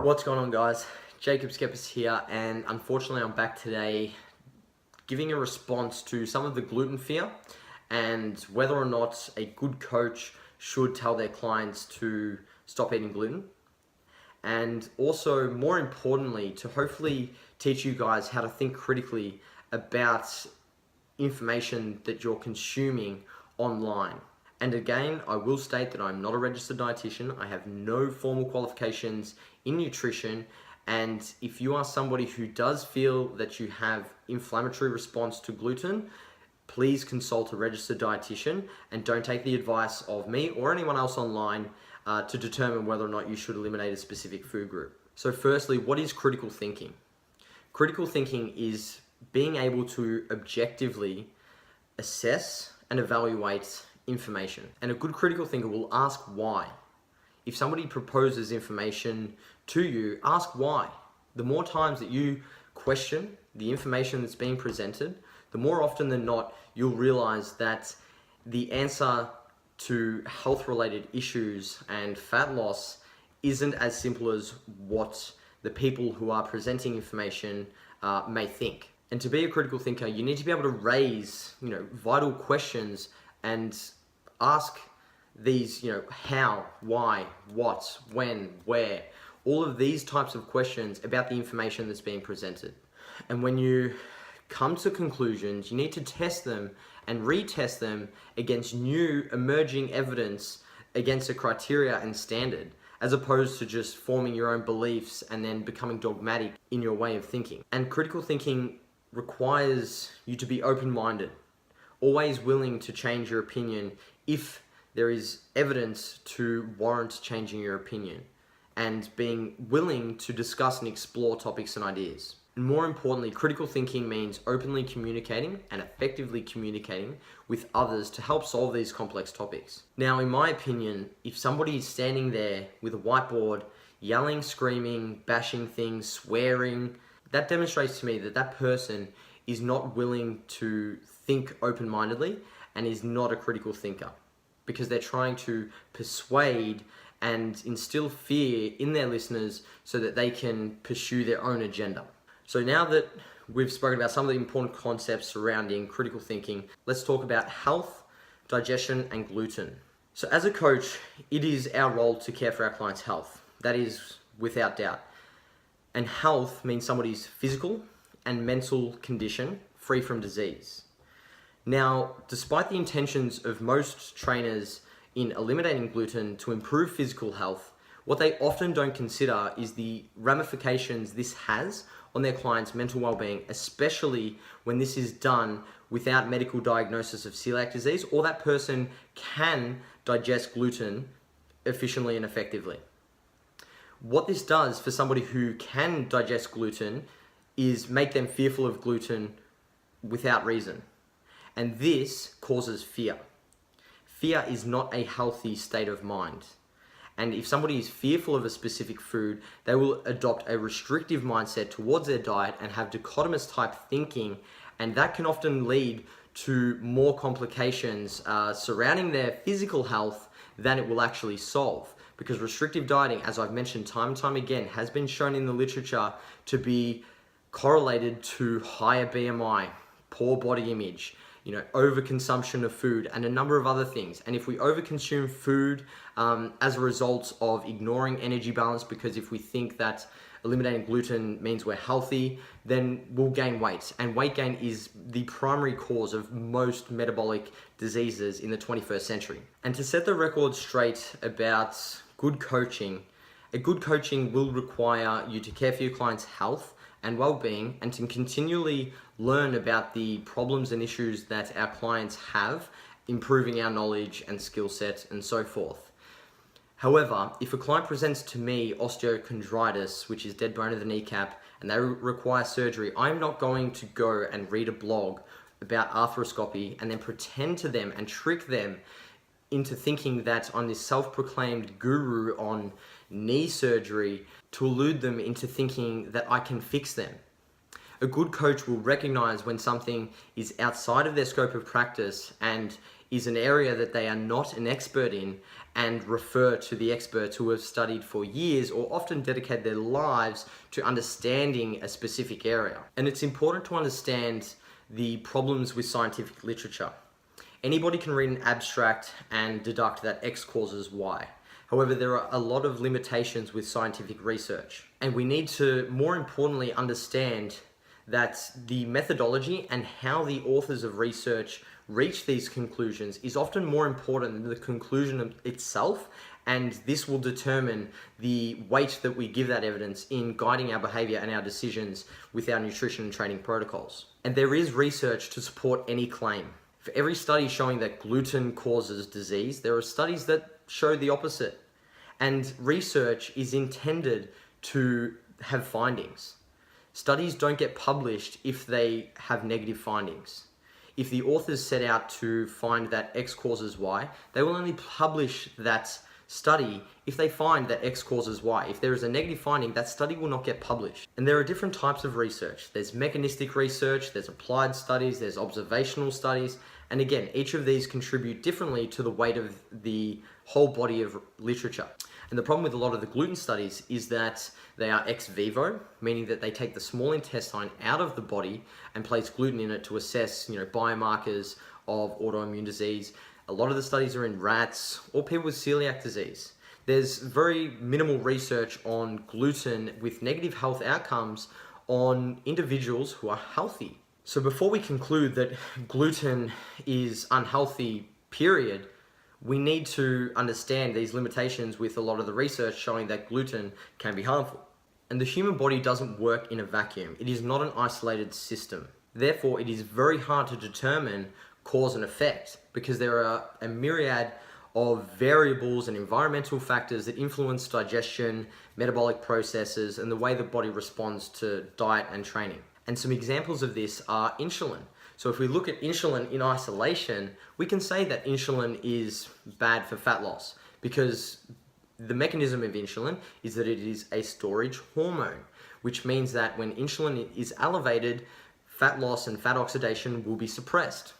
What's going on, guys? Jacob Skeppis here, and unfortunately I'm back today giving a response to some of the gluten fear and whether or not a good coach should tell their clients to stop eating gluten, and also, more importantly, to hopefully teach you guys how to think critically about information that you're consuming online. And again, I will state that I'm not a registered dietitian. I have no formal qualifications in nutrition. And if you are somebody who does feel that you have inflammatory response to gluten, please consult a registered dietitian and don't take the advice of me or anyone else online to determine whether or not you should eliminate a specific food group. So firstly, what is critical thinking? Critical thinking is being able to objectively assess and evaluate information. And a good critical thinker will ask why. If somebody proposes information to you, ask why. The more times that you question the information that's being presented, the more often than not, you'll realize that the answer to health-related issues and fat loss isn't as simple as what the people who are presenting information may think. And to be a critical thinker, you need to be able to raise, vital questions and ask these, how, why, what, when, where, all of these types of questions about the information that's being presented. And when you come to conclusions, you need to test them and retest them against new emerging evidence against a criteria and standard, as opposed to just forming your own beliefs and then becoming dogmatic in your way of thinking. And critical thinking requires you to be open-minded, always willing to change your opinion if there is evidence to warrant changing your opinion, and being willing to discuss and explore topics and ideas. And more importantly, critical thinking means openly communicating and effectively communicating with others to help solve these complex topics. Now, in my opinion, if somebody is standing there with a whiteboard, yelling, screaming, bashing things, swearing, that demonstrates to me that that person is not willing to think open-mindedly and is not a critical thinker, because they're trying to persuade and instill fear in their listeners so that they can pursue their own agenda. So now that we've spoken about some of the important concepts surrounding critical thinking, let's talk about health, digestion, and gluten. So as a coach, it is our role to care for our clients' health. That is without doubt. And health means somebody's physical and mental condition free from disease. Now, despite the intentions of most trainers in eliminating gluten to improve physical health, what they often don't consider is the ramifications this has on their client's mental well-being, especially when this is done without medical diagnosis of celiac disease, or that person can digest gluten efficiently and effectively. What this does for somebody who can digest gluten is make them fearful of gluten without reason. And this causes fear. Fear is not a healthy state of mind. And if somebody is fearful of a specific food, they will adopt a restrictive mindset towards their diet and have dichotomous type thinking. And that can often lead to more complications surrounding their physical health than it will actually solve. Because restrictive dieting, as I've mentioned time and time again, has been shown in the literature to be correlated to higher BMI, poor body image, overconsumption of food, and a number of other things. And if we overconsume food as a result of ignoring energy balance, because if we think that eliminating gluten means we're healthy, then we'll gain weight. And weight gain is the primary cause of most metabolic diseases in the 21st century. And to set the record straight about good coaching, a good coaching will require you to care for your client's health and well-being, and to continually learn about the problems and issues that our clients have, improving our knowledge and skill set and so forth. However, if a client presents to me osteochondritis, which is dead bone of the kneecap, and they require surgery, I'm not going to go and read a blog about arthroscopy and then pretend to them and trick them into thinking that I'm this self-proclaimed guru on knee surgery to elude them into thinking that I can fix them. A good coach will recognize when something is outside of their scope of practice and is an area that they are not an expert in, and refer to the experts who have studied for years or often dedicate their lives to understanding a specific area. And it's important to understand the problems with scientific literature. Anybody can read an abstract and deduct that X causes Y. However, there are a lot of limitations with scientific research. And we need to, more importantly, understand that the methodology and how the authors of research reach these conclusions is often more important than the conclusion itself, and this will determine the weight that we give that evidence in guiding our behavior and our decisions with our nutrition and training protocols. And there is research to support any claim. For every study showing that gluten causes disease, there are studies that show the opposite. And research is intended to have findings. Studies don't get published if they have negative findings. If the authors set out to find that X causes Y, they will only publish that study if they find that X causes Y. If there is a negative finding, that study will not get published. And there are different types of research. There's mechanistic research, there's applied studies, there's observational studies, and again, each of these contribute differently to the weight of the whole body of literature. And the problem with a lot of the gluten studies is that they are ex vivo, meaning that they take the small intestine out of the body and place gluten in it to assess, biomarkers of autoimmune disease. A lot of the studies are in rats or people with celiac disease. There's very minimal research on gluten with negative health outcomes on individuals who are healthy. So before we conclude that gluten is unhealthy, period, we need to understand these limitations with a lot of the research showing that gluten can be harmful. And the human body doesn't work in a vacuum. It is not an isolated system. Therefore, it is very hard to determine cause and effect because there are a myriad of variables and environmental factors that influence digestion, metabolic processes, and the way the body responds to diet and training. And some examples of this are insulin. So if we look at insulin in isolation, we can say that insulin is bad for fat loss because the mechanism of insulin is that it is a storage hormone, which means that when insulin is elevated, fat loss and fat oxidation will be suppressed.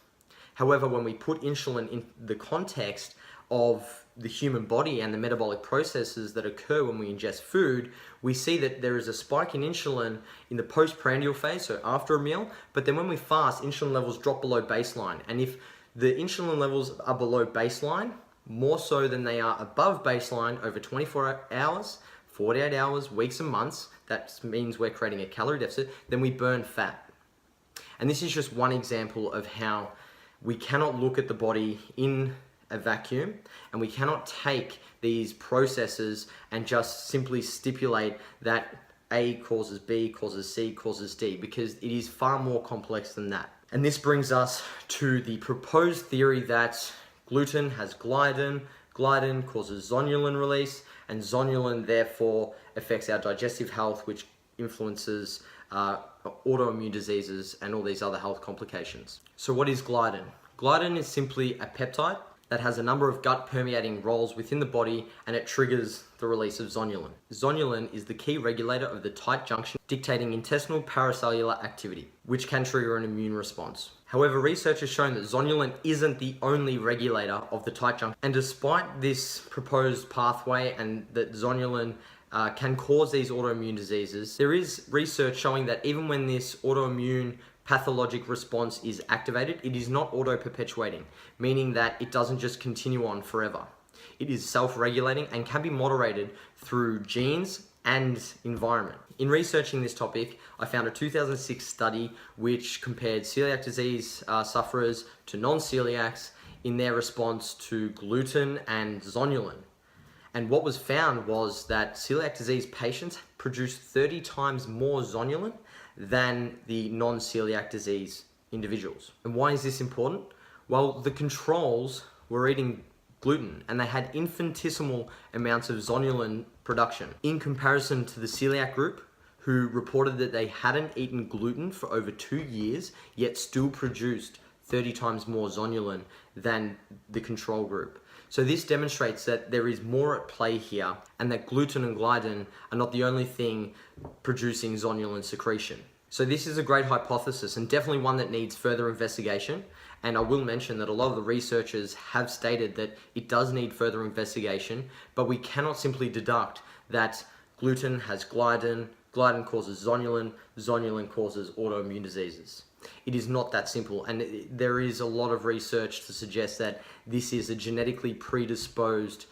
However, when we put insulin in the context of the human body and the metabolic processes that occur when we ingest food, we see that there is a spike in insulin in the postprandial phase, so after a meal, but then when we fast, insulin levels drop below baseline. And if the insulin levels are below baseline, more so than they are above baseline over 24 hours, 48 hours, weeks and months, that means we're creating a calorie deficit, then we burn fat. And this is just one example of how we cannot look at the body in a vacuum, and we cannot take these processes and just simply stipulate that A causes B, causes C, causes D, because it is far more complex than that. And this brings us to the proposed theory that gluten has gliadin, gliadin causes zonulin release, and zonulin therefore affects our digestive health, which influences autoimmune diseases and all these other health complications. So what is gliadin? Gliadin is simply a peptide that has a number of gut permeating roles within the body, and it triggers the release of zonulin. Zonulin is the key regulator of the tight junction, dictating intestinal paracellular activity, which can trigger an immune response. However, research has shown that zonulin isn't the only regulator of the tight junction, and despite this proposed pathway and that zonulin can cause these autoimmune diseases, there is research showing that even when this autoimmune pathologic response is activated, it is not auto-perpetuating, meaning that it doesn't just continue on forever. It is self-regulating and can be moderated through genes and environment. In researching this topic, I found a 2006 study which compared celiac disease sufferers to non-celiacs in their response to gluten and zonulin. And what was found was that celiac disease patients produced 30 times more zonulin than the non-celiac disease individuals. And why is this important? Well, the controls were eating gluten and they had infinitesimal amounts of zonulin production in comparison to the celiac group, who reported that they hadn't eaten gluten for over 2 years, yet still produced 30 times more zonulin than the control group. So this demonstrates that there is more at play here, and that gluten and gliadin are not the only thing producing zonulin secretion. So this is a great hypothesis and definitely one that needs further investigation. And I will mention that a lot of the researchers have stated that it does need further investigation, but we cannot simply deduct that gluten has gliadin, gliadin causes zonulin, zonulin causes autoimmune diseases. It is not that simple, and there is a lot of research to suggest that this is a genetically predisposed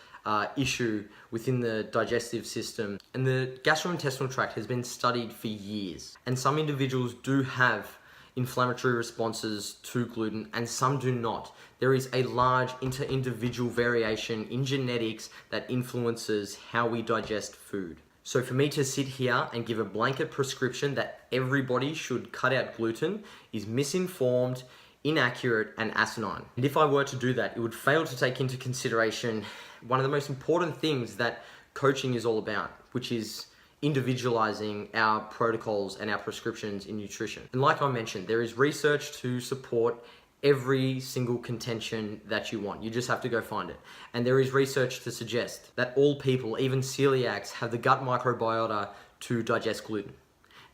issue within the digestive system. And the gastrointestinal tract has been studied for years, and some individuals do have inflammatory responses to gluten and some do not. There is a large inter-individual variation in genetics that influences how we digest food. So for me to sit here and give a blanket prescription that everybody should cut out gluten is misinformed, inaccurate, and asinine. And if I were to do that, it would fail to take into consideration one of the most important things that coaching is all about, which is individualizing our protocols and our prescriptions in nutrition. And like I mentioned, there is research to support every single contention that you want. You just have to go find it. And there is research to suggest that all people, even celiacs, have the gut microbiota to digest gluten.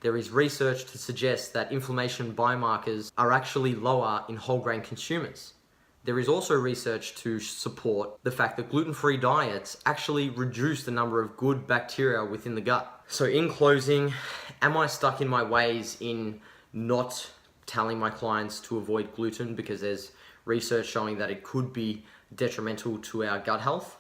There is research to suggest that inflammation biomarkers are actually lower in whole grain consumers. There is also research to support the fact that gluten-free diets actually reduce the number of good bacteria within the gut. So in closing, am I stuck in my ways in not telling my clients to avoid gluten because there's research showing that it could be detrimental to our gut health?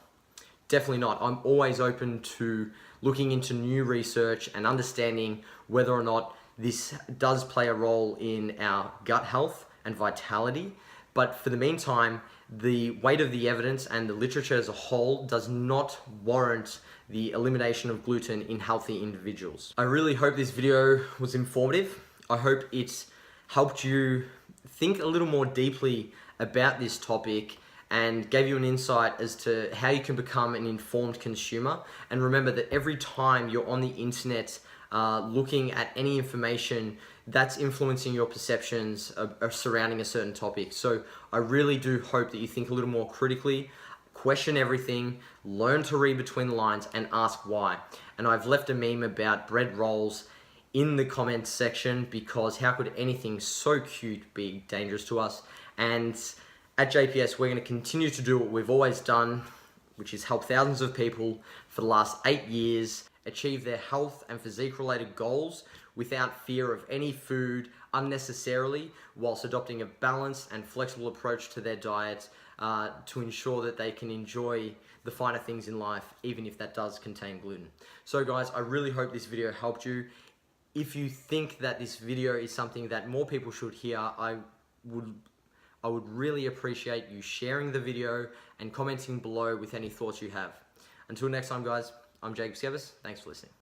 Definitely not. I'm always open to looking into new research and understanding whether or not this does play a role in our gut health and vitality. But for the meantime, the weight of the evidence and the literature as a whole does not warrant the elimination of gluten in healthy individuals. I really hope this video was informative. I hope it helped you think a little more deeply about this topic and gave you an insight as to how you can become an informed consumer. And remember that every time you're on the internet looking at any information, that's influencing your perceptions surrounding a certain topic. So I really do hope that you think a little more critically, question everything, learn to read between the lines, and ask why. And I've left a meme about bread rolls in the comments section because how could anything so cute be dangerous to us? And at JPS, we're going to continue to do what we've always done, which is help thousands of people for the last 8 years achieve their health and physique-related goals without fear of any food unnecessarily, whilst adopting a balanced and flexible approach to their diet to ensure that they can enjoy the finer things in life, even if that does contain gluten. So guys, I really hope this video helped you. If you think that this video is something that more people should hear, I would really appreciate you sharing the video and commenting below with any thoughts you have. Until next time, guys, I'm Jacob Skevis. Thanks for listening.